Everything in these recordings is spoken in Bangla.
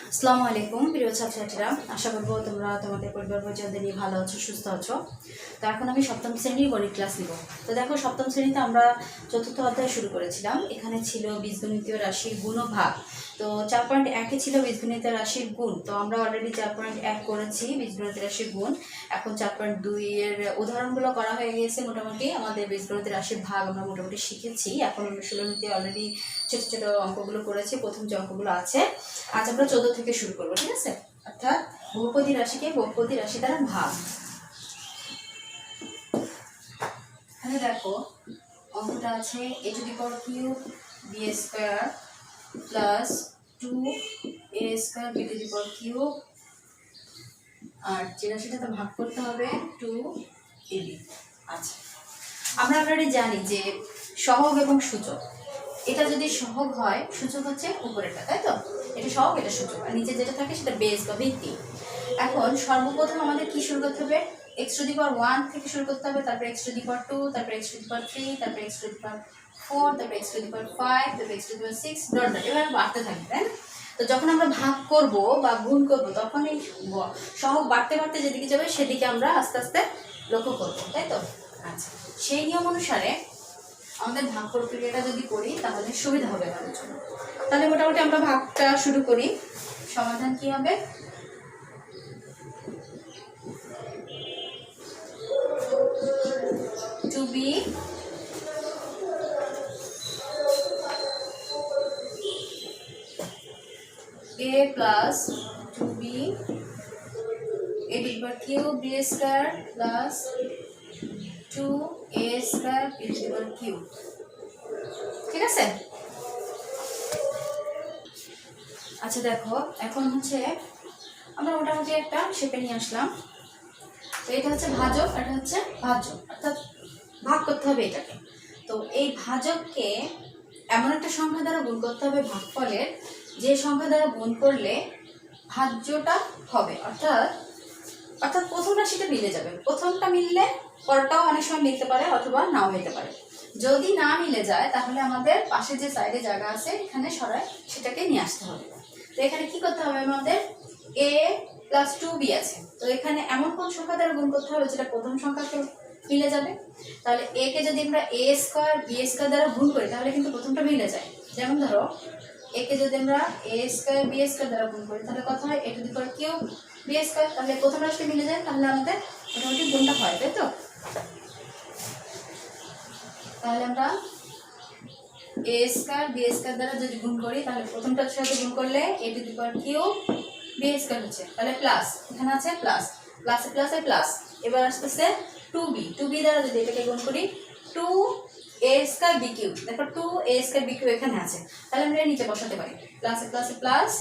আসসালামু আলাইকুম প্রিয় ছাত্রছাত্রীরা, আশা করব তোমরা তোমাদের পরিবার পরিজনদের নিয়ে ভালো আছো, সুস্থ আছো। তো এখন আমি সপ্তম শ্রেণীর গণিত ক্লাস নিব। তো দেখো, সপ্তম শ্রেণীতে আমরা চতুর্থ অধ্যায় শুরু করেছিলাম। এখানে ছিল বীজগণিতীয় রাশির গুণ ও ভাগ। তো 4.1 ছিল বীজগণিতীয় রাশির গুণ। তো আমরা অলরেডি 4.1 করেছি বীজগণিতীয় রাশির গুণ। এখন 4.2 এর উদাহরণগুলো করা হয়ে গিয়েছে। মোটামুটি আমাদের বীজগণিতীয় রাশির ভাগ আমরা মোটামুটি শিখেছি। এখন অনুশীলনীতে অলরেডি ছোট ছোট অঙ্কগুলো করেছি। প্রথম যে অঙ্কগুলো আছে, আজ আমরা 14 থেকে শুরু করবো, ঠিক আছে? অর্থাৎ বহুপদী রাশিকে বহুপদী রাশি দ্বারা ভাগ। এখানে দেখো অঙ্কটা আছে a to the power cube b square plus 2a square b to the power cube, আর যে রাশিটাতে ভাগ করতে হবে 2ab। আচ্ছা, আমরা অলরেডি জানি যে সহগ এবং সূচক, এটা যদি সহগ হয় সূচক হচ্ছে উপরেরটা, তাই তো? এটা সহগ, এটা সূচক, আর নিচে যেটা থাকে সেটা বেস বা ভিত্তি। এখন সর্বপ্রথম আমাদের কি শুরু করতে হবে? x টু দি পাওয়ার 1 থেকে শুরু করতে হবে, তারপর x টু দি পাওয়ার 2, তারপর x টু দি পাওয়ার 3, তারপর x টু দি পাওয়ার 4, তারপর x টু দি পাওয়ার 5, তারপর x two the power 6 dot dot এভাবে বাড়তে থাকবে, তাই না? তো যখন আমরা ভাগ করব বা গুণ করব, তখন এই সহগ বাড়তে বাড়তে যেদিকে যাবে সেদিকে আমরা আস্তে আস্তে লক্ষ্য করব, তাই তো? আচ্ছা, সেই নিয়ম অনুসারে আমাদের ভাগ প্রক্রিয়াটা যদি করি তাহলে সুবিধা হবে আমাদের জন্য। তাহলে মোটামুটি আমরা ভাগটা শুরু করি। সমাধান কি হবে? Two B a plus 2b a to the power cube b square plus 2a square b to the power cube, ঠিক আছে? আচ্ছা দেখো, এখন হচ্ছে আমরা মোটামুটি একটা শেপে নিয়ে আসলাম। তো এটা হচ্ছে ভাজক, এটা হচ্ছে ভাজ্য, অর্থাৎ ভাগ করতে হবে এটাকে। তো এই ভাজককে এমন একটা সংখ্যা দ্বারা গুণ করতে হবে ভাগফলের, যে সংখ্যা দ্বারা গুণ করলে ভাজ্যটা হবে, অর্থাৎ প্রথম রাশিটা মিলে যাবে। প্রথমটা মিললে পরটাও অনেক সময় মিলতে পারে অথবা নাও মিলতে পারে। যদি না মিলে যায় তাহলে আমাদের পাশে যে সাইডে জায়গা আছে এখানে সরায় সেটাকে নিয়ে আসতে হবে। তো এখানে কি করতে হবে? আমাদের a প্লাস 2b আছে। তো এখানে এমন কোন সংখ্যা দ্বারা গুণ করতে হবে যেটা প্রথম সংখ্যাকে মিলে যাবে। তাহলে a কে যদি আমরা a স্কয়ার b স্কয়ার দ্বারা গুণ করি তাহলে কিন্তু প্রথমটা মিলে যায়। যেমন ধরো, a কে যদি আমরা a স্কয়ার b স্কয়ার দ্বারা গুণ করি তাহলে কত হয়? a to the power cube b square. তাহলে প্রথম রাশিটা মিলে যায়, তাহলে আমাদের মোটামুটি গুণটা হয়, তাই তো? তাহলে আমরা a স্কয়ার b স্কয়ার দ্বারা যদি গুণ করি তাহলে প্রথমটার সাথে গুণ করলে a to the power cube b square হচ্ছে, তাহলে প্লাস এখানে আছে প্লাস, প্লাসে প্লাসে প্লাস। এবার আসতেছে 2b দ্বারা যদি এটাকে গুণ করি 2a স্কয়ার b কিউব। দেখো 2a স্কয়ার b কিউব এখানে আছে, তাহলে আমরা এর নিচে বসাতে পারি প্লাসে প্লাসে plus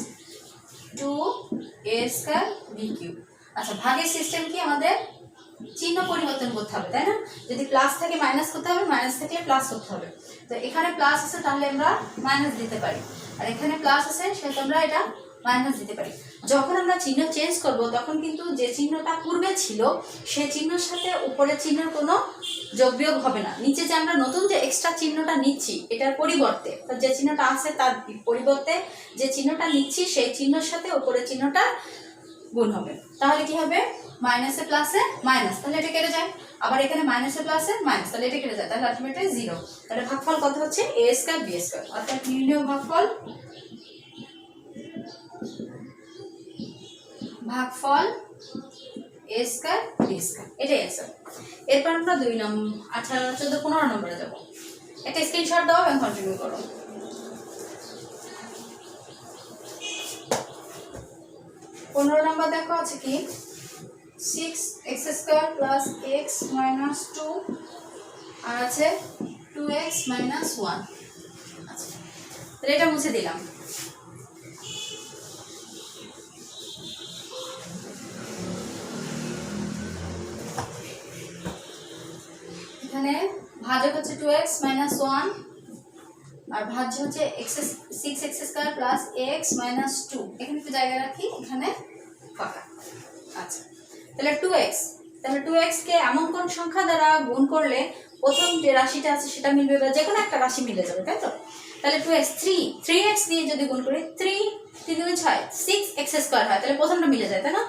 2a square b cube. আচ্ছা, ভাগের সিস্টেম কি? আমাদের চিহ্ন পরিবর্তন করতে হবে, তাই না? যদি প্লাস থাকে মাইনাস করতে হবে, মাইনাস থাকলে প্লাস করতে হবে। তো এখানে প্লাস আছে তাহলে আমরা মাইনাস দিতে পারি, আর এখানে প্লাস আছে সেহেতু আমরা এটা মাইনাস দিতে পারি। যখন আমরা চিহ্ন চেঞ্জ করব তখন কিন্তু যে চিহ্নটা পূর্বে ছিল সেই চিহ্নের সাথে উপরের চিহ্নের কোনো যোগ বিয়োগ হবে না। নিচে যে আমরা নতুন যে এক্সট্রা চিহ্নটা নিচ্ছি এটার পরিবর্তে, যে চিহ্নটা আছে তার পরিবর্তে যে চিহ্নটা নিচ্ছি সেই চিহ্নের সাথে উপরের চিহ্নটা গুণ হবে। তাহলে কি হবে? মাইনাসে প্লাসে মাইনাস, তাহলে এটা কেটে যায়। আবার এখানে মাইনাসে প্লাসে মাইনাস, তাহলে এটা কেটে যায়, তাহলে আলটিমেটলি 0। তাহলে ভাগফল কত হচ্ছে? a স্কয়ার b স্কয়ার, অর্থাৎ নির্ণয় ভাগফল a স্কয়ার b স্কয়ার, এটাই অ্যান্সার। এরপর আমরা 2 নম্বর, আচ্ছা 14 15 নম্বরে যাব। একটা স্ক্রিনশট দাও এবং কন্টিনিউ করো। 15 নম্বর দেখো আছে কি? 6x square plus x minus 2 আর আছে 2x মাইনাস 1। আচ্ছা, তাহলে এটা মুছে দিলাম। এখানে ভাজক হচ্ছে 2x মাইনাস 1 আর ভাজ্য হচ্ছে 6x square plus x minus 2। এখানে একটু জায়গা রাখি, এখানে ফাঁকা। আচ্ছা, তাহলে 2x, তাহলে 2x কে এমন কোন সংখ্যা দ্বারা গুণ করলে প্রথম যে রাশিটা আছে সেটা মিলবে, বা যে কোনো একটা রাশি মিলে যাবে, তাই তো? তাহলে 2x 3x দিয়ে যদি গুণ করি 3 3 গুণ 6 6x স্কয়ার হয়, তাহলে প্রথমটা মিলে যায়, তাই না?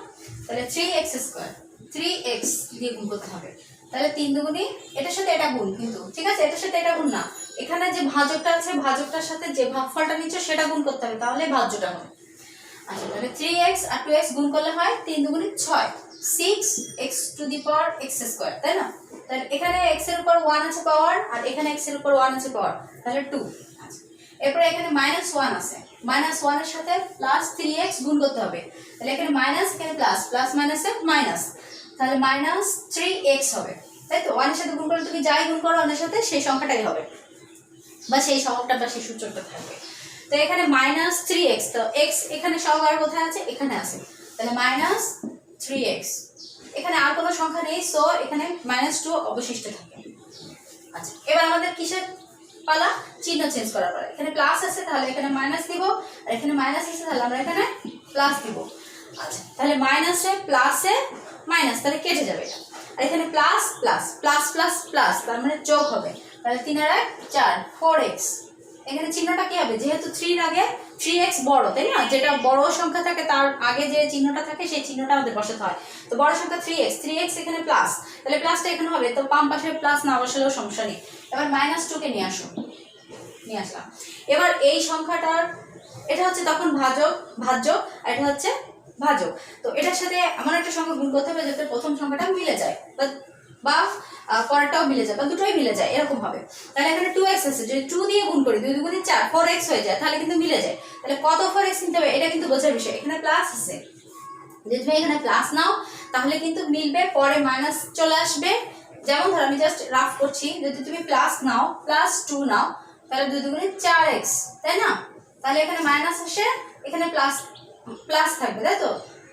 তাহলে 3x স্কয়ার 3x দিয়ে গুণ করতে হবে, তাহলে 3 দুগুণে এটার সাথে এটা গুণ, কিন্তু ঠিক আছে এটার সাথে এটা গুণ না, এখানে যে ভাজকটা আছে ভাজকটার সাথে যে ভাগফলটা নিচ্ছে সেটা গুণ করতে হবে, তাহলে ভাজ্যটা হবে। আচ্ছা তাহলে 3x আর 2x গুণ করলে হয় 3 দুগুণে 6 6x two the power x square, তাই না? তাহলে এখানে x এর উপর 1 আছে পাওয়ার, আর এখানে x এর উপর 1 আছে পাওয়ার, তাহলে 2। আচ্ছা এরপর এখানে -1 আছে, -1 এর সাথে প্লাস 3x গুণ করতে হবে, তাহলে এখানে মাইনাস এখানে প্লাস, প্লাস মাইনাসে মাইনাস, তাহলে -3x হবে, তাই তো? 1 এর সাথে গুণ করলে তুমি যাই গুণ করো 1 এর সাথে সেই সংখ্যাটাই হবে, বা সেই সহগটা বা সেই সূচকটা থাকবে। তো এখানে -3x, তো x এখানে সহগ আর কোথায় আছে? এখানে আছে, তাহলে -3x, এখানে আর কোনো সংখ্যা নেই, সো এখানে -2 অবশিষ্ট থাকে। আচ্ছা এবার আমাদের কিসের পালা? চিহ্ন চেঞ্জ করার পালা। এখানে প্লাস আছে তাহলে এখানে মাইনাস দিব, আর এখানে মাইনাস আছে তাহলে আমরা এখানে প্লাস দিব। আচ্ছা তাহলে মাইনাসে প্লাসে মাইনাস, তাহলে কেটে যাবে এটা, আর এখানে plus plus plus plus plus, তার মানে যোগ হবে, তাহলে 3 আর 1 4 4x। এখানে চিহ্নটা কি হবে? যেহেতু 3 এর আগে 3x বড়, তাই না? যেটা বড় সংখ্যা থাকে তার আগে যে চিহ্নটা থাকে সেই চিহ্নটা আমাদের বসাতে হয়, তো বড় সংখ্যা 3x এখানে প্লাস, তাহলে প্লাসটা এখানে হবে, তো বাম পাশে প্লাস না বসালেও সমস্যা নেই। এবার -2 কে নিয়ে আসো, নিয়ে আসলাম। এবার এই সংখ্যাটার এটা হচ্ছে তখন ভাজ্য, আর এটা হচ্ছে ভাজক, তো এটার সাথে এমন একটা সংখ্যা গুণ করতে হবে যাতে প্রথম সংখ্যাটা মিলে যায়, বা পরেরটাও মিলে যায়, বা দুটোই মিলে যায়, এরকম হবে। তাহলে এখানে 2x আছে, যদি 2 দিয়ে গুণ করি 2 দুগুণে 4 4x হয়ে যায়, তাহলে কিন্তু মিলে যায়। তাহলে কত 4x নিতে হবে এটা কিন্তু বোঝার বিষয়, এখানে প্লাস আছে, যদি তুমি এখানে প্লাস নাও তাহলে কিন্তু মিলবে, পরে মাইনাস চলে আসবে। যেমন ধরো আমি জাস্ট রাফ করছি, যদি তুমি প্লাস নাও +2 নাও তাহলে 2 দুগুণে 4x, তাই না? তাহলে এখানে মাইনাস আসে, এখানে প্লাস প্লাস থাকবে, তাই তো?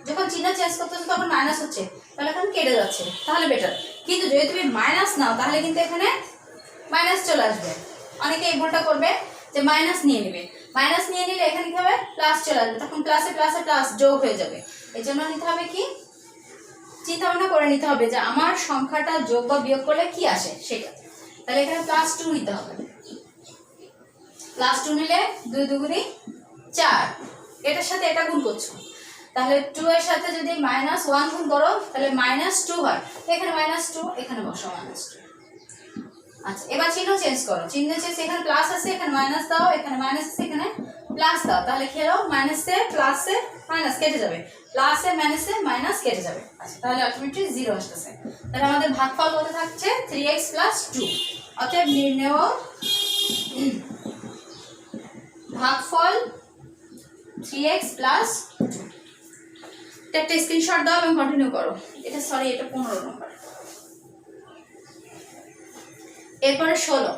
যখন চিহ্ন চেঞ্জ করতেছো তখন মাইনাস হচ্ছে, তাহলে এখন কেটে যাচ্ছে, তাহলে বেটার। কিন্তু যদি তুমি মাইনাস নাও তাহলে কিন্তু এখানে মাইনাস চলে আসবে। অনেকে এই ভুলটা করবে যে মাইনাস নিয়ে নেবে, মাইনাস নিয়ে নিলে এখানে কি হবে? প্লাস চলে আসবে, তখন প্লাসে প্লাসে প্লাস যোগ হয়ে যাবে। এই জন্য নিতে হবে কি, চিন্তা ভাবনা করে নিতে হবে যে আমার সংখ্যাটা যোগ বা বিয়োগ করলে কি আসে সেটা। তাহলে এখানে +2 নিতে হবে, +2 নিলে 2 দুগুণে 4, এটার সাথে এটা গুণ করছো, তাহলে 2 এর সাথে যদি -1 গুণ করো তাহলে -2 হয়, এখানে -2 এখানে বসাও -2। আচ্ছা এবার চিহ্ন চেঞ্জ করো, চিহ্ন চেঞ্জ, এখানে প্লাস আছে এখানে মাইনাস দাও, এখানে মাইনাস আছে এখানে প্লাস দাও, তাহলে খেলো মাইনাসে প্লাসে মাইনাস কেটে যাবে, প্লাসে মাইনাসে মাইনাস কেটে যাবে। আচ্ছা তাহলে আলটিমেটলি 0 আসতেছে, তাহলে আমাদের ভাগফল কত থাকছে? 3x + 2। অতএব নির্ণেয় ভাগফল 3x + 2। একটা স্ক্রিনশট দাও এবং কন্টিনিউ করো। এটা সরি, এটা 15 নম্বর। এরপরে 16,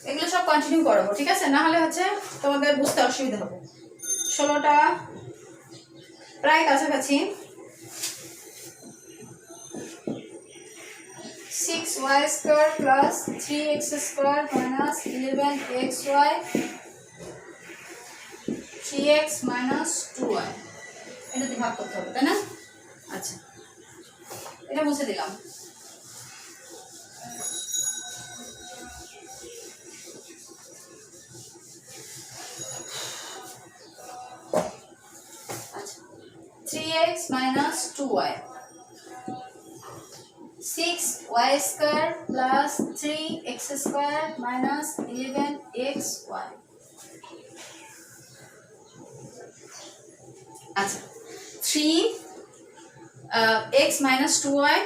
এগুলো সব কন্টিনিউ করবো, ঠিক আছে? না হলে হচ্ছে তোমাদের বুঝতে অসুবিধা হবে। 16টা প্রায় কাছাকাছি। 6y² + 3x² - 11xy 3x - 2y, এটা দিয়ে ভাগ করতে হবে, তাই না? আচ্ছা এটা মুছে দিলাম। আচ্ছা 3x - 2y, 6y² + 3x² - 11xy। আচ্ছা 3x - 2y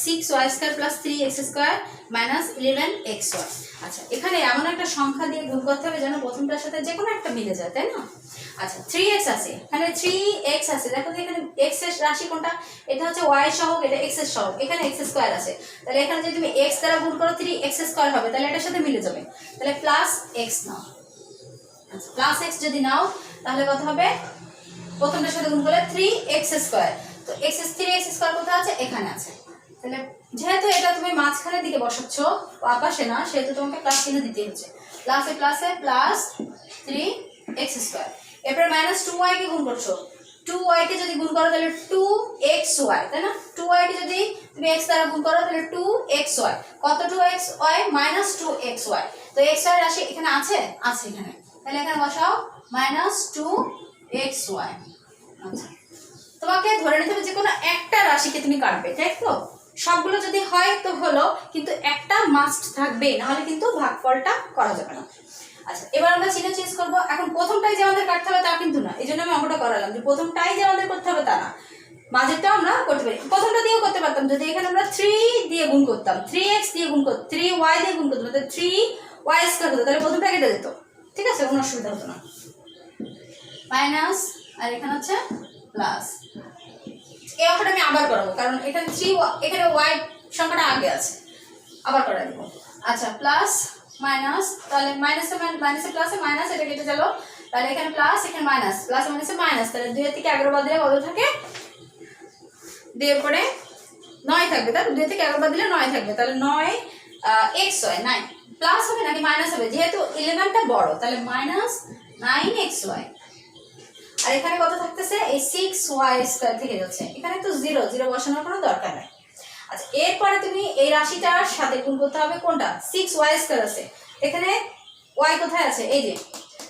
6y² + 3x² - 11xy। আচ্ছা এখানে এমন একটা সংখ্যা দিয়ে গুণ করতে হবে যেন প্রথমটার সাথে যে কোনো একটা মিলে যায়, তাই না? আচ্ছা 3x আছে, এখানে 3x আছে, দেখো তো এখানে x এর রাশি কোনটা? এটা হচ্ছে y এর সহগ, এটা x এর সহগ, এখানে x² আছে, তাহলে এখানে যদি তুমি x দ্বারা গুণ করো 3x² হবে, তাহলে এটার সাথে মিলে যাবে, তাহলে +x নাও। আচ্ছা +x যদি নাও তাহলে কত হবে? প্রথমটার সাথে গুণ করলে 3x², তো 3x² কোথায় আছে? এখানে আছে, তাহলে যেহেতু এটা তুমি মাঝখানের দিকে বসাচ্ছ পাশে না, সেহেতু তোমাকে প্লাস চিহ্ন দিতে হচ্ছে, প্লাসে প্লাসে প্লাস 3x²। এরপর -2y কে গুণ করছো, 2y কে যদি গুণ করো তাহলে 2xy, তাই না? 2y কে যদি তুমি x দ্বারা গুণ করো তাহলে 2xy, কত 2xy মাইনাস 2xy। তো xy রাশি এখানে আছে, আছে এখানে, তাহলে এখানে বসাও মাইনাস 2xy। আচ্ছা, তোমাকে ধরে নিতে হবে যে কোনো একটা রাশিকে তুমি কাটবে, তাই তো? সবগুলো যদি হয় তো হলো, কিন্তু একটা মাস্ট থাকবে, নাহলে কিন্তু ভাগফলটা করা যাবে না। আচ্ছা, এবার আমরা চিহ্ন চেঞ্জ করব। এখন প্রথমটাই যে আমাদের কাটতে হবে তা কিন্তু না, এই জন্য আমি অঙ্কটা করালাম যে প্রথমটাই যে আমাদের করতে হবে তা না, মাঝেরটাও আমরা করতে পারি। প্রথমটা দিয়েও করতে পারতাম যদি এখানে আমরা 3 দিয়ে গুণ করতাম, 3x দিয়ে গুণ করতাম, 3y দিয়ে গুণ করতাম, তাহলে 3y স্কয়ার হতো, তাহলে প্রথমটা কেটে যেত, ঠিক আছে, কোনো অসুবিধা হতো না। মাইনাস আর এখানে হচ্ছে প্লাস। এই অঙ্কটা আমি আবার করাবো, কারণ এখানে 3 এখানে y সংখ্যাটা আগে আছে, আবার করে দেবো। আচ্ছা, প্লাস মাইনাস, তাহলে মাইনাসে মাইনাসে প্লাসে মাইনাস, এটা কেটে গেল, তাহলে এখানে প্লাস এখানে মাইনাস, প্লাস মাইনাসে মাইনাস, তাহলে 2 থেকে 11 বাদ দিলে কত থাকে? 2 এর পরে 9 থাকবে, তাহলে 2 থেকে 11 বাদ দিলে 9 থাকবে, তাহলে 9 xy 9 প্লাস হবে নাকি মাইনাস হবে? যেহেতু 11টা বড়, তাহলে মাইনাস 9xy। আর এখানে কত থাকতেছে? এই 6y স্কয়ার থেকে যাচ্ছে, এখানে তো 0 0 বসানোর কোনো দরকার নাই। আচ্ছা, এরপরে তুমি এই রাশিটার সাথে গুণ করতে হবে কোনটা? 6y স্কয়ার আছে, এখানে y কোথায় আছে? এই যে,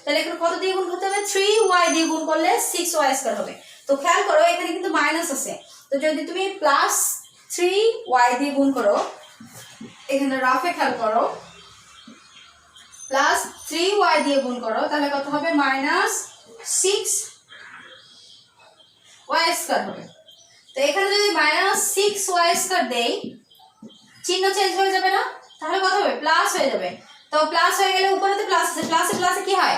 তাহলে এখানে কত দিয়ে গুণ করতে হবে? 3y দিয়ে গুণ করলে 6y স্কয়ার হবে। তো খেয়াল করো এখানে কিন্তু মাইনাস আছে, তো যদি তুমি প্লাস 3y দিয়ে গুণ করো, এখানে রাফে খেয়াল করো, প্লাস 3y দিয়ে গুণ করো, তাহলে কত হবে? মাইনাস 6y স্কয়ার হবে। তো এখানে যদি মাইনাস 6y স্কয়ার দেই, চিহ্ন চেঞ্জ হয়ে যাবে না? তাহলে কত হবে? প্লাস হয়ে যাবে। তো প্লাস হয়ে গেলে উপরে তো প্লাস আছে, প্লাসে প্লাসে কি হয়?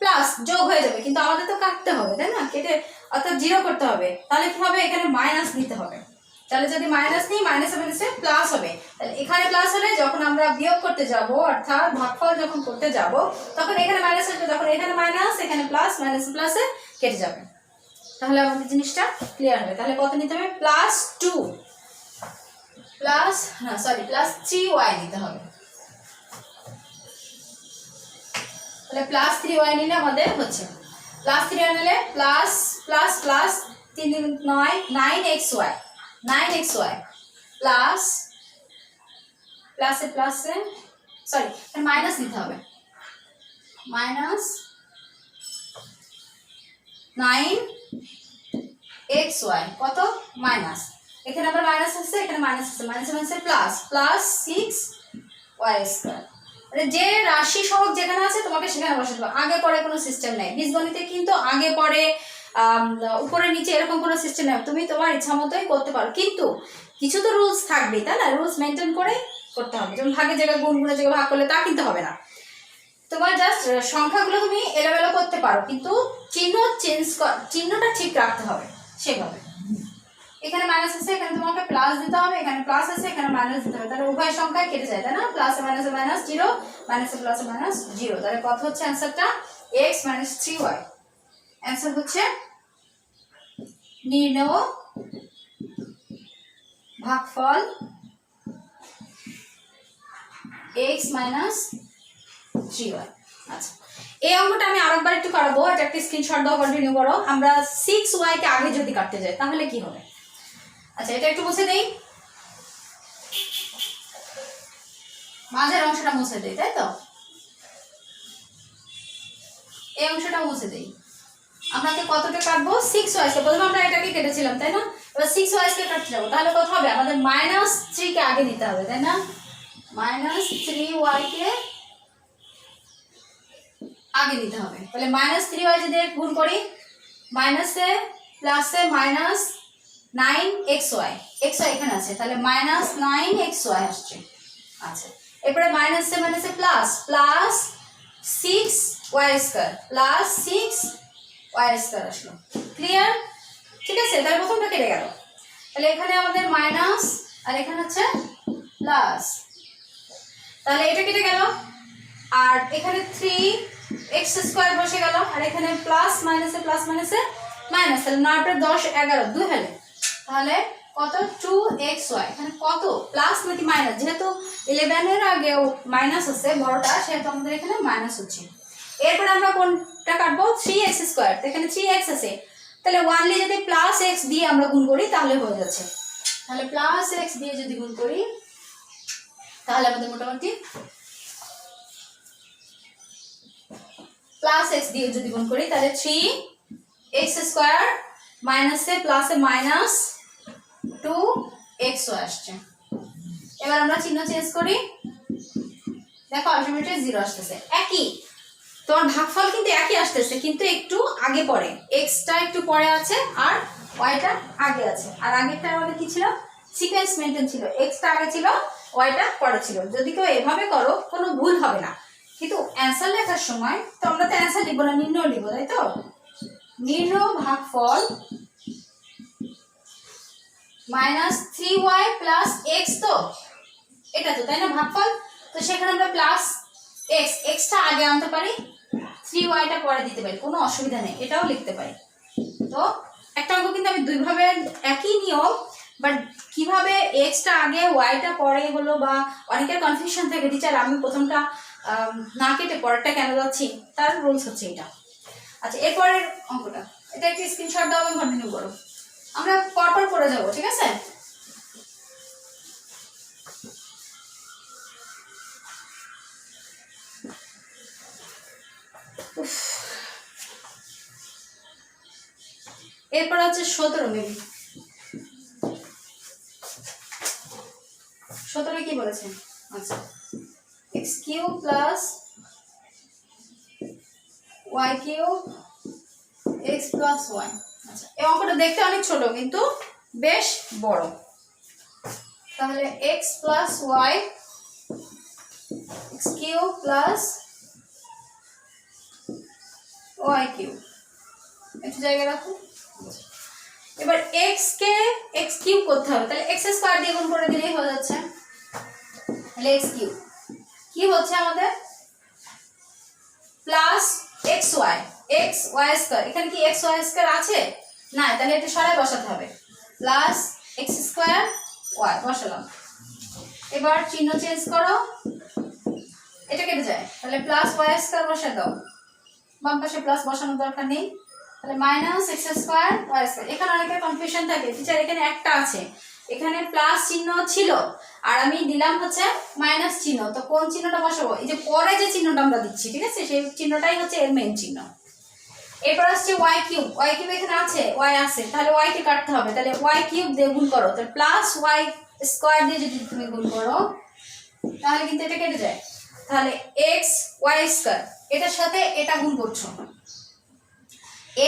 প্লাস যোগ হয়ে যাবে, কিন্তু আমাদের তো কাটতে হবে, তাই না? কেটে অর্থাৎ 0 করতে হবে, তাহলে কি হবে? এখানে মাইনাস নিতে হবে। তাহলে যদি মাইনাস নিই, মাইনাসে মাইনাসে প্লাস হবে, তাহলে এখানে প্লাস হলে যখন আমরা বিয়োগ করতে যাব, অর্থাৎ ভাগফল যখন করতে যাব, তখন এখানে মাইনাস আসবে, তখন এখানে মাইনাস এখানে প্লাস, মাইনাসে প্লাসে কেটে যাবে, তাহলে আমাদের জিনিসটা ক্লিয়ার হবে। তাহলে কত নিতে হবে? প্লাস 2 প্লাস না সরি প্লাস 3y নিতে হবে। তাহলে প্লাস 3y নিলে আমাদের হচ্ছে, প্লাস 3y নিলে plus plus plus 3 9 9xy 9xy plus প্লাসে প্লাসে সরি মাইনাস নিতে হবে, মাইনাস 9xy কত? মাইনাস, এখানে আবার মাইনাস আছে, এখানে মাইনাস আছে, মাইনাস মাইনাসে প্লাস, প্লাস 6y স্কয়ার। মানে যে রাশি সহগ যেখানে আছে তোমাকে সেখানে বসাতে হবে, আগে পরে কোনো সিস্টেম নেই বীজগণিতে, কিন্তু আগে পরে উপরে নিচে এরকম কোনো সিস্টেম নেই, তুমি তোমার ইচ্ছা মতোই করতে পারো, কিন্তু কিছু তো রুলস থাকবেই, তাই না? রুলস মেনটেন করে করতে হবে, যেমন ভাগের জায়গায় গুণ, গুণের জায়গায় ভাগ করলে তা কিন্তু হবে না। তোমার জাস্ট সংখ্যাগুলো তুমি এলোমেলো করতে পারো, কিন্তু চিহ্নটা ঠিক রাখতে হবে সেভাবে। এখানে মাইনাস আছে, এখানে তোমাকে প্লাস দিতে হবে, এখানে প্লাস আছে, এখানে মাইনাস দিতে হবে, তাহলে উভয় সংখ্যায় কেটে যায়, তাই না? প্লাসে মাইনাসে মাইনাস 0, মাইনাসে প্লাসে মাইনাস 0, তাহলে কত হচ্ছে অ্যান্সারটা? x minus 3y। অ্যান্সার হচ্ছে নির্ণয় ভাগফল x মাইনাস 3y। আচ্ছা, এই অঙ্কটা আমি আরেকবার একটু করাবো, এটা একটা স্ক্রিনশট দাও, কন্টিনিউ করো। আমরা 6y কে আগে যদি কাটতে যাই তাহলে কি হবে? আচ্ছা, এটা একটু মুছে দেই, মাঝের অংশটা মুছে দেই, তাই তো? এই অংশটা মুছে দেই। আমরা কতটা কাটবো? 6y কে, প্রথমে আমরা এটাকে কেটেছিলাম, তাই না? এবার 6y কে কাটতে যাবো, তাহলে কত হবে? আমাদের মাইনাস 3 কে আগে নিতে হবে, তাই না? মাইনাস 3y কে আগে নিতে হবে, তাহলে মাইনাস 3y যদি গুণ করি, মাইনাসে প্লাসে মাইনাস 9xy, xy এখানে আছে, তাহলে মাইনাস 9xy আসছে। আচ্ছা, এরপরে মাইনাসে মাইনাসে plus, plus 6y square, plus 6y square আসলো। ক্লিয়ার? ঠিক আছে, তাহলে প্রথমটা কেটে গেল, তাহলে এখানে আমাদের মাইনাস আর এখানে হচ্ছে প্লাস, তাহলে এটা কেটে গেল, আর এখানে 3x স্কয়ার বসে গেল, আর এখানে প্লাস মাইনাসে প্লাস মাইনাসে মাইনাস, তাহলে 9 10 11 2 হলে, তাহলে কত? 2xy। এখানে কত? প্লাস নাকি মাইনাস? যেহেতু 11 এর আগেও মাইনাস আছে বড়টা, সেহেতু আমাদের এখানে মাইনাস হচ্ছে। এরপর আমরা কোনটা কাটবো? 3x স্কয়ার, এখানে 3x আছে, তাহলে ওয়ানলি যদি প্লাস এক্স দিয়ে আমরা গুণ করি তাহলে হয়ে যাচ্ছে। তাহলে প্লাস এক্স দিয়ে যদি গুণ করি তাহলে আমাদের মোটামুটি প্লাস এক্স দিয়ে যদি গুণ করি তাহলে 3x² মাইনাসে প্লাসে মাইনাস 2x আসছে। এবার আমরা চিহ্ন চেঞ্জ করি, দেখো আলটিমেটলি 0 আসতেছে। একই তোমার ভাগফল কিন্তু একই আসতেছে, কিন্তু একটু আগে পরে, এক্সটা একটু পরে আছে আর ওয়াইটা আগে আছে। আর আগেরটা আমাদের কি ছিল, সিকোয়েন্স মেনটেন ছিল, এক্সটা আগে ছিল ওয়াইটা পরে ছিল। যদি কেউ এভাবে করো কোনো ভুল হবে না, কিন্তু অ্যান্সার লেখার সময় তো আমরা তো অ্যান্সার লিখবো না, নির্ণয় লিখবো, তাই তো। নির্ণয় ভাগফল মাইনাস 3y প্লাস এক্স, তো এটা তো তাই না ভাগফল, তো সেখানে আমরা প্লাস এক্স, এক্সটা আগে আনতে পারি, 3yটা পরে দিতে পারি, কোনো অসুবিধা নেই, এটাও লিখতে পারি। তো একটা অঙ্ক কিন্তু আমি দুইভাবে, একই নিয়ম, বাট কিভাবে এক্সটা আগে ওয়াইটা পরে হলো, বা অনেকের কনফিউশন থাকে টিচার আমি প্রথমটা না কেটে পরেরটা কেন যাচ্ছি, তার রুলস হচ্ছে এটা। আচ্ছা, এরপরের অঙ্কটা, এটা একটি স্ক্রিনশট দাও এবং কন্টিনিউ করো, আমরা পরপর করে যাবো, ঠিক আছে। এরপর হচ্ছে 17 মেবি, 17 কি বলেছেন, আচ্ছা x³ plus y³ x plus y। আচ্ছা, এই অঙ্কটা দেখতে অনেক ছোট কিন্তু বেশ বড়। তাহলে x plus y, x³ plus y³ একটু জায়গা রাখো। এবার x কে x³ করতে হবে, তাহলে x² দিয়ে গুণ করে দিলেই হয়ে যাচ্ছে। তাহলে x³ কি হচ্ছে আমাদের প্লাস xy, xy², এখানে কি xy² আছে না, তাহলে এটা সরাই বসাতে হবে, প্লাস x² y বসালাম। এবার চিহ্ন চেঞ্জ করো, এটা কেটে যায়, তাহলে প্লাস y² বসা দাও, বাম পাশে প্লাস বসানোর দরকার নেই, তাহলে মাইনাস x² y²। এখানে অনেকের কনফিউশন থাকে টিচার এখানে একটা আছে, এখানে প্লাস চিহ্ন ছিল আর আমি দিলাম হচ্ছে মাইনাস চিহ্ন, তো কোন চিহ্নটা বসাবো, এই যে পরে যে চিহ্নটা আমরা দিচ্ছি, ঠিক আছে, সেই চিহ্নটাই হচ্ছে এর মেইন চিহ্ন। এরপর আসছে y³ এখানে আছে, y আছে, তাহলে y কে কাটতে হবে, তাহলে y³ দিয়ে গুণ করো, তাহলে প্লাস y² দিয়ে যদি তুমি গুণ করো তাহলে কিন্তু এটা কেটে যায়, তাহলে xy² এটার সাথে এটা গুণ করছো,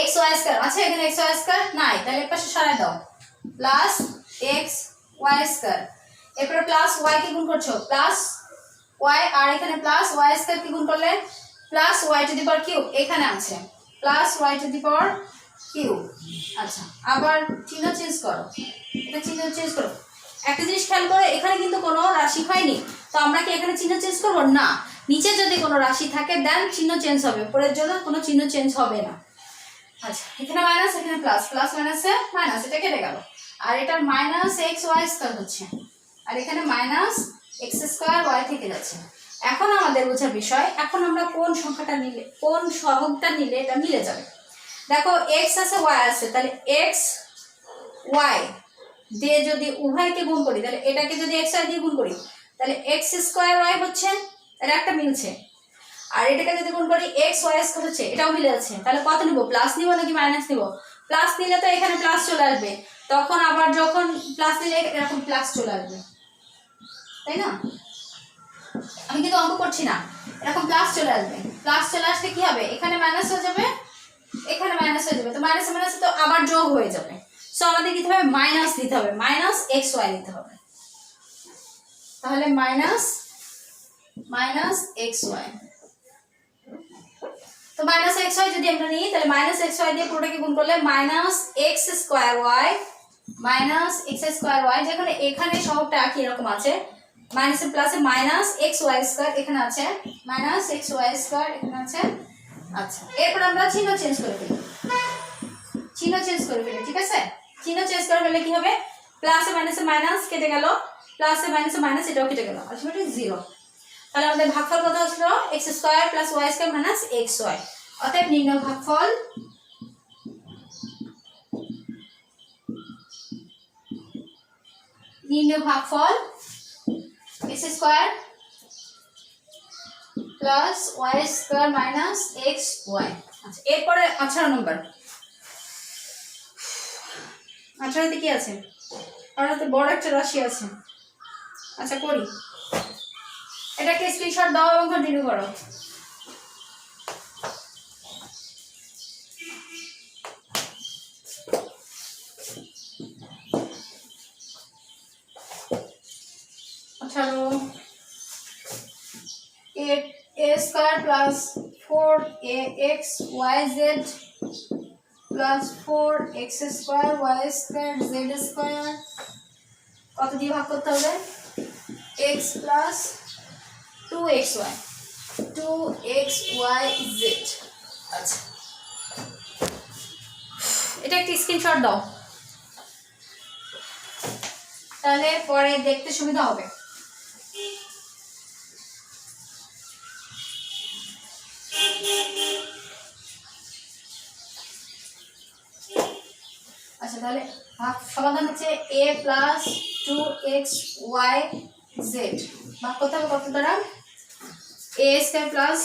xy² আছে এখানে, xy² নাই, তাহলে পাশে সরাই দাও, প্লাস xy²। এরপরে প্লাস y কে গুণ করছো, প্লাস y, আর এখানে প্লাস y² কি গুণ করলে প্লাস y⁴, এখানে আছে প্লাস y⁴। আচ্ছা, আবার চিহ্ন চেঞ্জ করো, এটা চিহ্ন চেঞ্জ করো। একটা জিনিস খেয়াল করো, এখানে কিন্তু কোনো রাশি হয়নি, তো আমরা কি এখানে চিহ্ন চেঞ্জ করবো না, নিচে যদি কোনো রাশি থাকে দেন চিহ্ন চেঞ্জ হবে, পরের জন্য কোনো চিহ্ন চেঞ্জ হবে না। আচ্ছা, এখানে মাইনাস, এখানে প্লাস, প্লাস মাইনাসে মাইনাস, এটা কেটে গেল, আর এটার মাইনাস xy² হচ্ছে, আর এখানে মাইনাস x² y থেকে যাচ্ছে। এখন আমাদের বোঝার বিষয়, এখন আমরা কোন সংখ্যাটা নিলে, কোন সহগটা নিলে এটা মিলে যাবে। দেখো x আছে y আছে, তাহলে x y দিয়ে যদি উভয়কে গুণ করি, তাহলে এটাকে যদি xy দিয়ে গুণ করি তাহলে x² y হচ্ছে, এর একটা মিলছে, আর এটাকে যদি গুণ করি xy² হচ্ছে, এটাও মিলে যাচ্ছে। তাহলে কত নিব, প্লাস নিব নাকি মাইনাস নিব, প্লাস নিলে তো এখানে প্লাস চলে আসবে, তখন আবার যখন প্লাস নিলে এরকম প্লাস চলে আসবে, তাই না, আমি কিন্তু অঙ্ক করছি না, এরকম প্লাস চলে আসবে, প্লাস চলে আসলে কি হবে, এখানে মাইনাস হয়ে যাবে, এখানে মাইনাস হয়ে যাবে, তো মাইনাসে মাইনাসে তো আবার যোগ হয়ে যাবে, সো আমাদের কি দিতে হবে, মাইনাস দিতে হবে, মাইনাস xy নিতে হবে, তাহলে মাইনাস xy। তো মাইনাস xy যদি আমরা নিই তাহলে মাইনাস xy দিয়ে পুরোটাকে গুণ করলে minus x² y minus x² y, যেখানে এখানে সহগটা একই রকম আছে, মাইনাসে প্লাসে মাইনাস xy² এখানে আছে, মাইনাস xy² এখানে আছে। আচ্ছা, এরপর আমরা চিহ্ন চেঞ্জ করে ফেলি, চিহ্ন চেঞ্জ করে ফেলি, ঠিক আছে, চিহ্ন চেঞ্জ করে ফেললে কি হবে, প্লাসে মাইনাসে মাইনাস কেটে গেল, প্লাসে মাইনাসে মাইনাস এটাও কেটে গেল, আলটিমেটলি 0। তাহলে আমাদের ভাগফল কত আসলো, x² plus y² minus xy। অতএব নির্ণয় ভাগফল নির্ণয় ভাগফল x square plus y square minus xy। আচ্ছা এরপরে 18 নম্বর। 18তে কি আছে? 18তে বড় একটা রাশি আছে। আচ্ছা করি, এটাকে স্ক্রিনশট দাও এবং কন্টিনিউ করো। a square plus 4axyz plus 4x square y square z square কত দিয়ে ভাগ করতে হবে? x plus 2xy 2xyz। আচ্ছা এটা একটা স্ক্রিনশট দাও, তাহলে পরে দেখতে সুবিধা হবে। আচ্ছা তাহলে সমাধান হচ্ছে a প্লাস 2xyz ভাগ করতে হবে কত দ্বারা? a square plus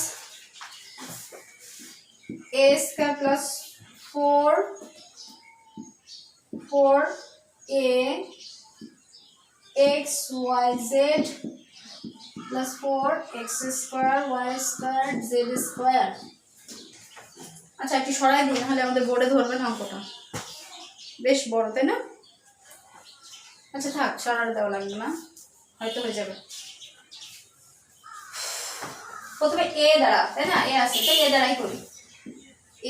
4axyz plus 4x square y square z square. আচ্ছা একটু সরাই দিই, নাহলে আমাদের বোর্ডে ধরবে না অঙ্কটা, বেশ বড় তাই না? আচ্ছা থাক, সরার দেওয়া লাগবে না, হয়তো হয়ে যাবে। প্রথমে a দ্বারা, তাই না? a আছে তো a দ্বারাই করি।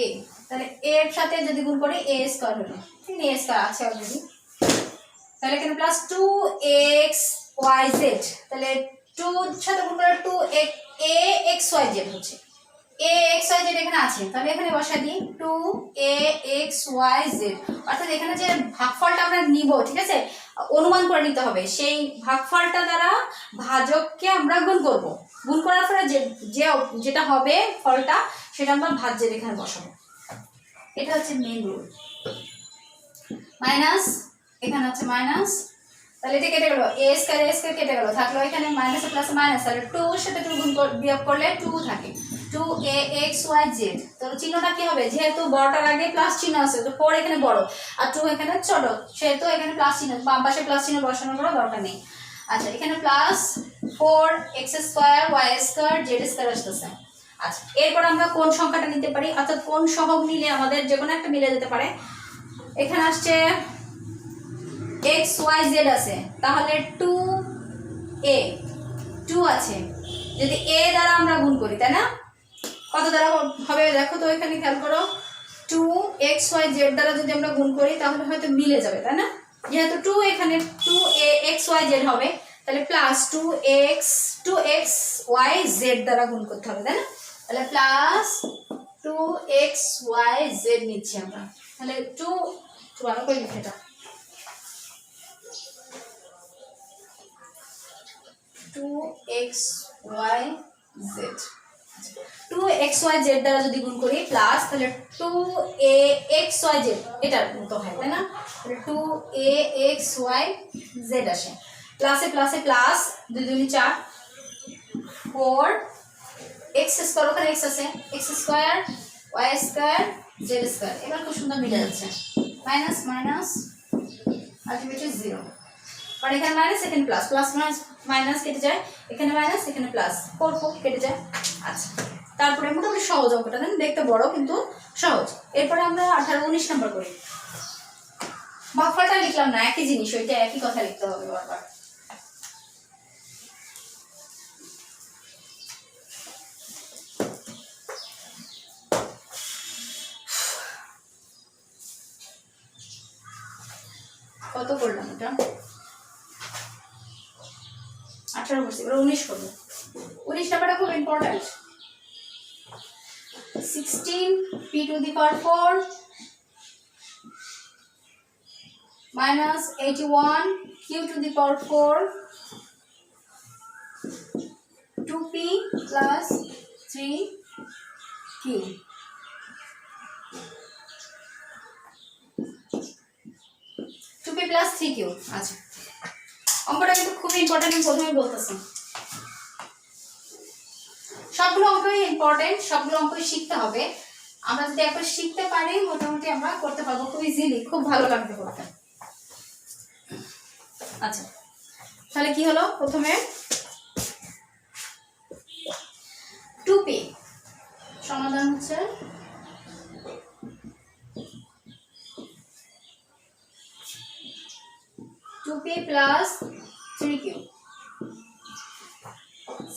a তাহলে a এর সাথে যদি গুণ করি a স্কয়ার হলো, ঠিক আছে? a স্কয়ার আছে অলরেডি, তাহলে এখানে প্লাস 2xyz, তাহলে 2 এর সাথে গুণ করে 2axyz হচ্ছে। axyz এখানে আছে, তাহলে এখানে বসা দিই 2axyz। অর্থাৎ এখানে যে ভাগফলটা আমরা নিব, ঠিক আছে, অনুমান করে নিতে হবে, সেই ভাগফলটা দ্বারা ভাজককে আমরা গুণ করব। গুণ করার পরে যেটা হবে ফলটা, সেটা আমরা ভাজ্যের এখানে বসাবো। এটা হচ্ছে মেইন রুল। মাইনাস, এখানে হচ্ছে মাইনাস, তাহলে এটা কেটে গেল, a স্কয়ার কেটে গেল, থাকলো এখানে মাইনাস প্লাস মাইনাস, তাহলে 2 এর সাথে 2 গুণ বিয়োগ করলে 2 থাকে, 2axyz। তো চিহ্নটা কি হবে? যেহেতু বড়টার আগে প্লাস চিহ্ন আছে, তো 4 এখানে বড় আর 2 এখানে ছোট, সেহেতু এখানে প্লাস চিহ্ন, বাম পাশে প্লাস চিহ্ন বসানোর কোনো দরকার নেই। আচ্ছা এখানে plus 4x square y square z square আসতেছে। আচ্ছা এরপর আমরা কোন সংখ্যাটা নিতে পারি, অর্থাৎ কোন সহগ নিলে আমাদের যে কোনো একটা মিলে যেতে পারে। এখানে আসছে xyz আছে, তাহলে 2a 2 আছে, যদি a দ্বারা আমরা গুণ করি, তাই না? কত দ্বারা হবে দেখো তো, এখানে খেয়াল করো, 2xyz দ্বারা যদি আমরা গুণ করি তাহলে হয়তো মিলে যাবে, তাই না? যেহেতু 2 এখানে 2axyz হবে, তাহলে প্লাস 2xyz দ্বারা গুণ করতে হবে, তাই না? তাহলে প্লাস 2xyz নিচ্ছি আমরা, তাহলে 2 ভালো করে লিখে দাও, 2xyz 2xyz দ্বারা যদি গুণ করি প্লাস, তাহলে 2axyz এটার মতো হয়, তাই না? তাহলে 2axyz আসে, প্লাসে প্লাসে প্লাস, 2 2 4 4 x স্কয়ার, ওখানে x আছে, x square y square z square. এবার খুব সুন্দর মিলে যাচ্ছে, মাইনাস মাইনাস আলটিমেটলি 0, আর এখানে মাইনাস এখানে প্লাস, প্লাস মাইনাস মাইনাস কেটে যায়, এখানে মাইনাস এখানে প্লাস, 4 4 কেটে যায়। আচ্ছা তারপরে মোটামুটি সহজ অঙ্কটা, দেখতে বড় কিন্তু সহজ। এরপরে আমরা 18 19 নাম্বার করি। ভাগফলটা লিখলাম না, একই জিনিস, ওইটা একই কথা লিখতে হবে বারবার। কত করলাম এটা? 18 করছি, এবার 19 করবো। 19 নাম্বারটা খুব important. 16p to the power 4 minus 81q to the power 4 2p plus 3q। 2p plus 3q। আচ্ছা অঙ্কটা কিন্তু খুবই ইম্পর্টেন্ট, আমি প্রথমেই বলতেছি। সবগুলো অঙ্কই ইম্পর্টেন্ট, সবগুলো অঙ্কই শিখতে হবে। আমরা যদি একবার শিখতে পারি মোটামুটি আমরা করতে পারবো খুব ইজিলি, খুব ভালো লাগবে করতে। আচ্ছা তাহলে কি হলো, প্রথমে 2p সমাধান হচ্ছে 2p plus 3q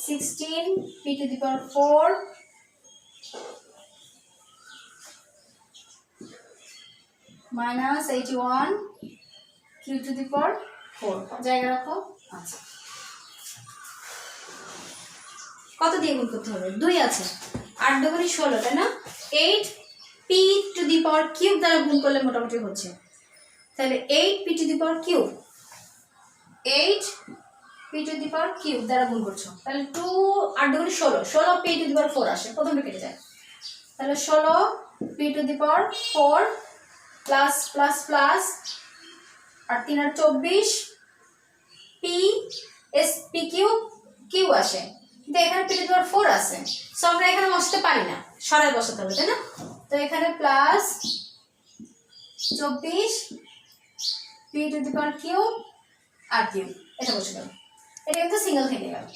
16p to the power 4 minus 81 q to the power 4 জায়গা রাখো। আচ্ছা কত দিয়ে গুণ করতে হবে, 2 আছে, 8 দুগুণে 16, তাই না? 8p to the power cube দ্বারা গুণ করলে মোটামুটি হচ্ছে, তাহলে 8p to the power cube, 8p to the power cube দ্বারা গুণ করছো, তাহলে 2 8 দুগুণে 16, 16p to the power 4 আসে, প্রথমটা কেটে যায়, তাহলে 16p to the power 4 plus plus plus 8 3 আর 24 p s p cube cube আসে, কিন্তু এখানে p to the power 4 আছে, সো আমরা এখানে বসাতে পারি না, সরাই বসাতে হবে, তাই না? তো এখানে plus 24 p to the power cube আর কিউব, এটা বসে গেল, এটা কিন্তু সিঙ্গেল থেকে গেল।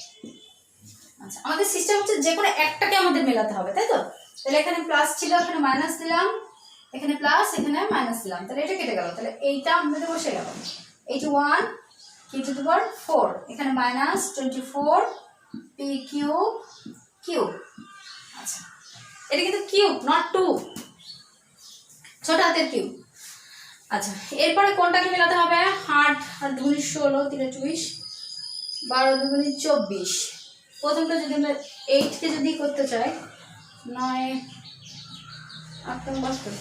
আচ্ছা আমাদের সিস্টেম হচ্ছে যে কোনো একটাকে আমাদের মেলাতে হবে, তাই তো? তাহলে এখানে প্লাস ছিল, এখানে মাইনাস দিলাম, এখানে প্লাস, এখানে মাইনাস দিলাম, তাহলে এটা কেটে গেল, তাহলে এইটা আমাদের বসে গেল 81 q to the power 4, এখানে মাইনাস 24 p কিউব কিউব। আচ্ছা এটা কিন্তু কিউব নট 2, ছোট হাতের কিউব। আচ্ছা এরপরে কোনটাকে মেলাতে হবে, 8 আর 2 16 3 24 12 2 24, প্রথমটা যদি আমরা 8 কে যদি করতে চাই 9 8 72,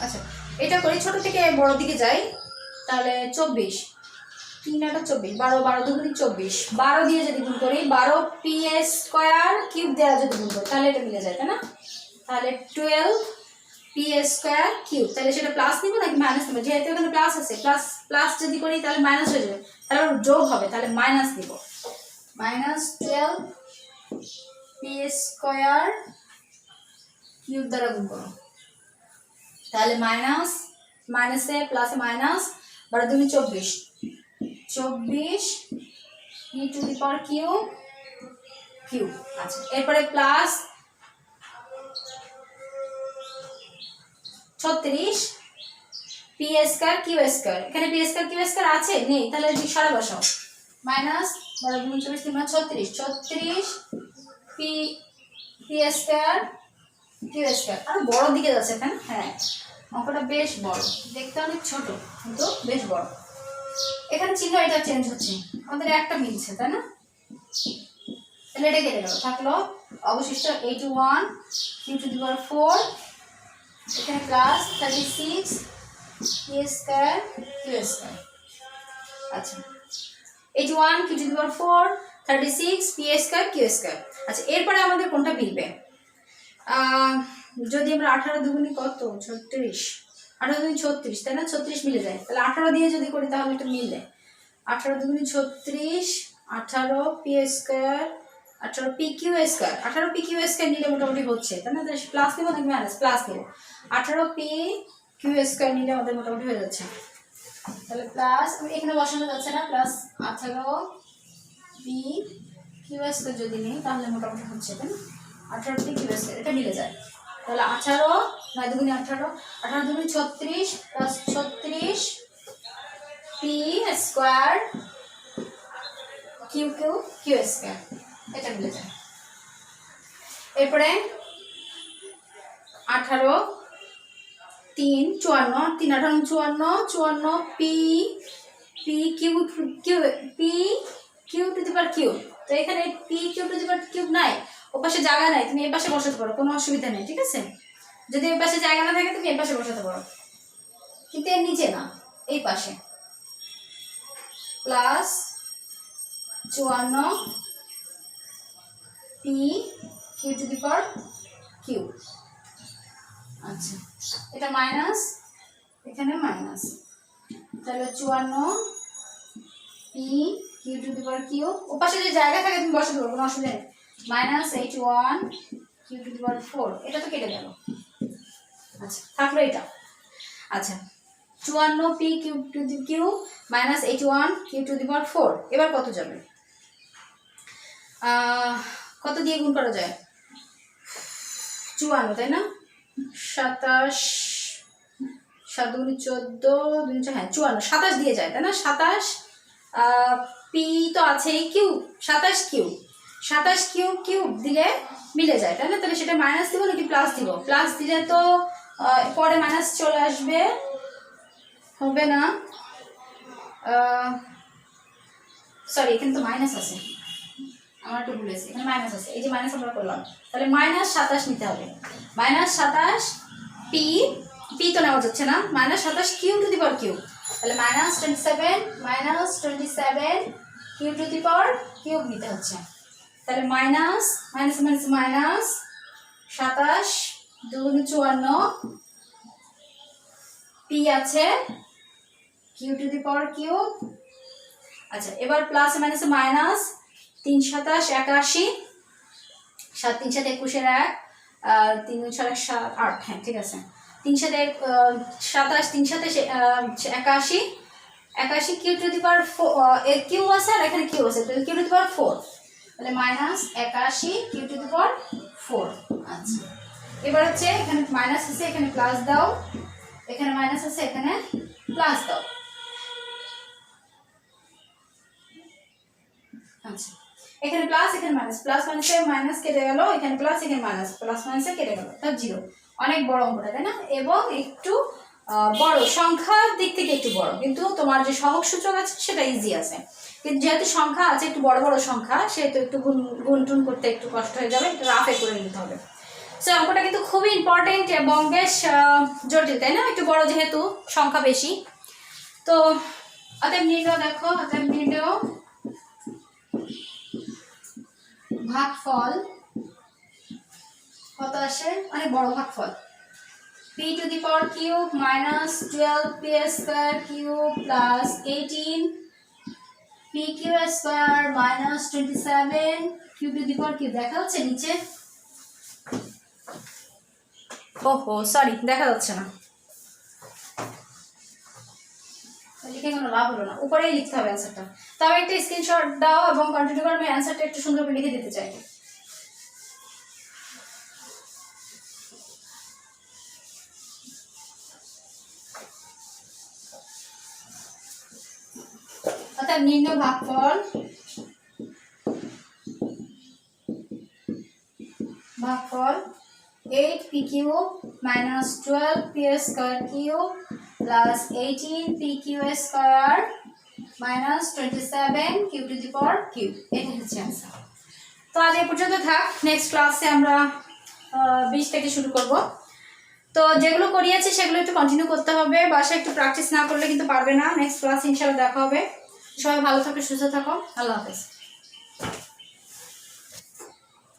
আচ্ছা এটা করি ছোট থেকে বড় দিকে যাই, তাহলে 24 3 8 24 12 12 2 24, 12 দিয়ে যদি গুণ করি 12 পি স্কয়ার কিউব দেওয়া যদি গুণ করি তাহলে এটা মিলে যায়, তাই না? তাহলে 12 পি স্কয়ার কিউব, তাহলে সেটা প্লাস নিব নাকি মাইনাস নিব, যেহেতু এখানে প্লাস আছে, প্লাস প্লাস যদি করি তাহলে মাইনাস হয়ে যাবে, তাহলে যোগ হবে, তাহলে মাইনাস দিব, মাইনাস 12 পি স্কয়ার কিউব দ্বারা গুণ করো, তাহলে মাইনাস মাইনাসে প্লাসে minus 12 2 24 24 e to the power cube cube. আচ্ছা এরপরে plus 36 P square Q square, এখানে পি স্কয়ার কিউ স্কয়ার আছে নেই, তাহলে সরে বসাও, minus 12 2 24 36 36 P P square Q square, আর বড় দিকে যাচ্ছে, তাই না? হ্যাঁ অঙ্কটা বেশ বড়, দেখতে অনেক ছোট কিন্তু বেশ বড়, এখানে চিহ্ন এটা চেঞ্জ হচ্ছে, আমাদের একটা মিলছে, তাই না? তাহলে এটা কেটে গেল, থাকলো অবশিষ্ট 81 q to the power 4, এখানে plus 36 p square q square. আচ্ছা 81 q to the power 4 36 p square q square. আচ্ছা এরপরে আমাদের কোনটা মিলবে, যদি আমরা 18 দুগুণে কত 36, 18 দুগুণে 36, তাই না? 36 মিলে যায়, তাহলে 18 দিয়ে যদি করি তাহলে এটা মিলবে, 18 দুগুণে 36 18 P square 18 P Q square, 18 P Q square নিলে মোটামুটি হচ্ছে, তাই না? তাহলে প্লাস নিব নাকি মাইনাস, প্লাস নিব, 18 পি কিউ স্কয়ার নিলে আমাদের মোটামুটি হয়ে যাচ্ছে, তাহলে প্লাস এখানে বসানো যাচ্ছে না, প্লাস 18 পি কিউ স্কয়ার যদি নিই তাহলে মোটামুটি হচ্ছে, তাই না? 18 পি কিউ স্কয়ার এটা মিলে যায়, তাহলে 18 9 দুগুণে 18 18 দুগুণে 36 plus 36 P square Q Q Q square, এটা মিলে যায়। এরপরে 18 3 54 3 18 54 54 P P Q Q P Q to the power Q, তো এখানে P Q to the power cube নাই, ওপাশে জায়গা নাই, তুমি এই পাশে বসাতে পারো, কোনো অসুবিধা নেই, ঠিক আছে? যদি এই পাশে জায়গা না থাকে তুমি এই পাশে বসাতে পারো, কিন্তু এর নিচে না, এই পাশে, plus 54 P Q to the power Q. আচ্ছা এটা মাইনাস, এখানে মাইনাস, তাহলে 54 p P Q to the power Q, ওপাশে যে জায়গা থাকে তুমি বসাতে পারো, কোনো অসুবিধা নেই, minus h1 Q to the power 4, এটা তো কেটে গেল। আচ্ছা থাকলো এটা। আচ্ছা 54 P Q to the Q minus h1 Q to the power 4, এবার কত যাবে? কত দিয়ে গুণ করা যায়? 54, তাই না? 27 7 × 14 হ্যাঁ 54, 27 দিয়ে যায় তাই না? 27 পি তো আছেই, কিউ 27 কিউ কিউব দিলে মিলে যায় তাই না? তাহলে সেটা মাইনাস দিব নাকি প্লাস দিব? প্লাস দিলে তো পরে মাইনাস চলে আসবে, হবে না? সরি এখানে তো মাইনাস আছে, আমার একটু ভুল হয়েছে, এখানে মাইনাস আছে, এই যে মাইনাস আমরা করলাম, তাহলে মাইনাস 27 নিতে হবে। মাইনাস 27 পি, পি তো নেওয়া যাচ্ছে না, minus 27 Q to the power Q, তাহলে minus 27 Q to the power cube নিতে হচ্ছে। তাহলে minus minus minus minus 27 2 × 54 P আছে Q to the power cube. আচ্ছা এবার প্লাস মাইনাস মাইনাস 3 × 27 81, 7 3 7 21 1, 3 × 6 7 8, হ্যাঁ ঠিক আছে, 3 7 27 3 7 81 81 কিউ টু দি পাওয়ার 4, এর কিউ আছে আর এখানে কিউ আছে, তাহলে কিউ টু দি পাওয়ার 4, তাহলে minus 81 Q to the power 4। আচ্ছা এবার হচ্ছে এখানে মাইনাস আছে, এখানে প্লাস দাও, এখানে মাইনাস আছে, এখানে প্লাস দাও। আচ্ছা এখানে প্লাস এখানে মাইনাস, প্লাস মাইনাসে মাইনাস কেটে গেল, এখানে প্লাস এখানে মাইনাস, প্লাস মাইনাসে কেটে গেল, তার 0, অনেক বড় অঙ্কটা তাই না? এবং একটু বড় সংখ্যার দিক থেকে একটু বড়, কিন্তু তোমার যে সহগ সূচক আছে সেটা ইজি আছে, কিন্তু যেহেতু সংখ্যা আছে একটু বড় বড় সংখ্যা, সেহেতু একটু গুণটুন করতে একটু কষ্ট হয়ে যাবে, একটু রাফে করে নিতে হবে। সো অঙ্কটা কিন্তু খুবই ইম্পর্টেন্ট এবং বেশ জটিল তাই না? একটু বড় যেহেতু, সংখ্যা বেশি। তো অতএব নির্ণয় দেখো, অতএব নির্ণয় ভাগফল কত আসে? অনেক বড় ভাগফল, p to the power cube minus 12 p square cube plus 18 p Q square minus 27 Q to the power cube. দেখা যাচ্ছে নিচে? ওহো সরি দেখা যাচ্ছে না, লিখে কোনো লাভ হলো না, উপরেই লিখতে হবে অ্যান্সারটা। তবে একটা স্ক্রিনশট দাও এবং কন্টিনিউ করে আমি অ্যান্সারটা একটু সুন্দর করে লিখে দিতে চাই। অর্থাৎ নির্ণয় ভাগফল 8 p cube minus 12 p square cube plus 18 p Q square minus 27 Q to the power cube, এটা হচ্ছে অ্যান্সার। তো আজ এই পর্যন্ত থাক, নেক্সট ক্লাসে আমরা 20 থেকে শুরু করব। তো যেগুলো করিয়েছি সেগুলো একটু কন্টিনিউ করতে হবে, বাসায় একটু প্র্যাকটিস না করলে কিন্তু পারবে না। নেক্সট ক্লাস ইনশাআল্লাহ দেখা হবে। সবাই ভালো থাকো, সুস্থ থাকো, আল্লাহ হাফেজ।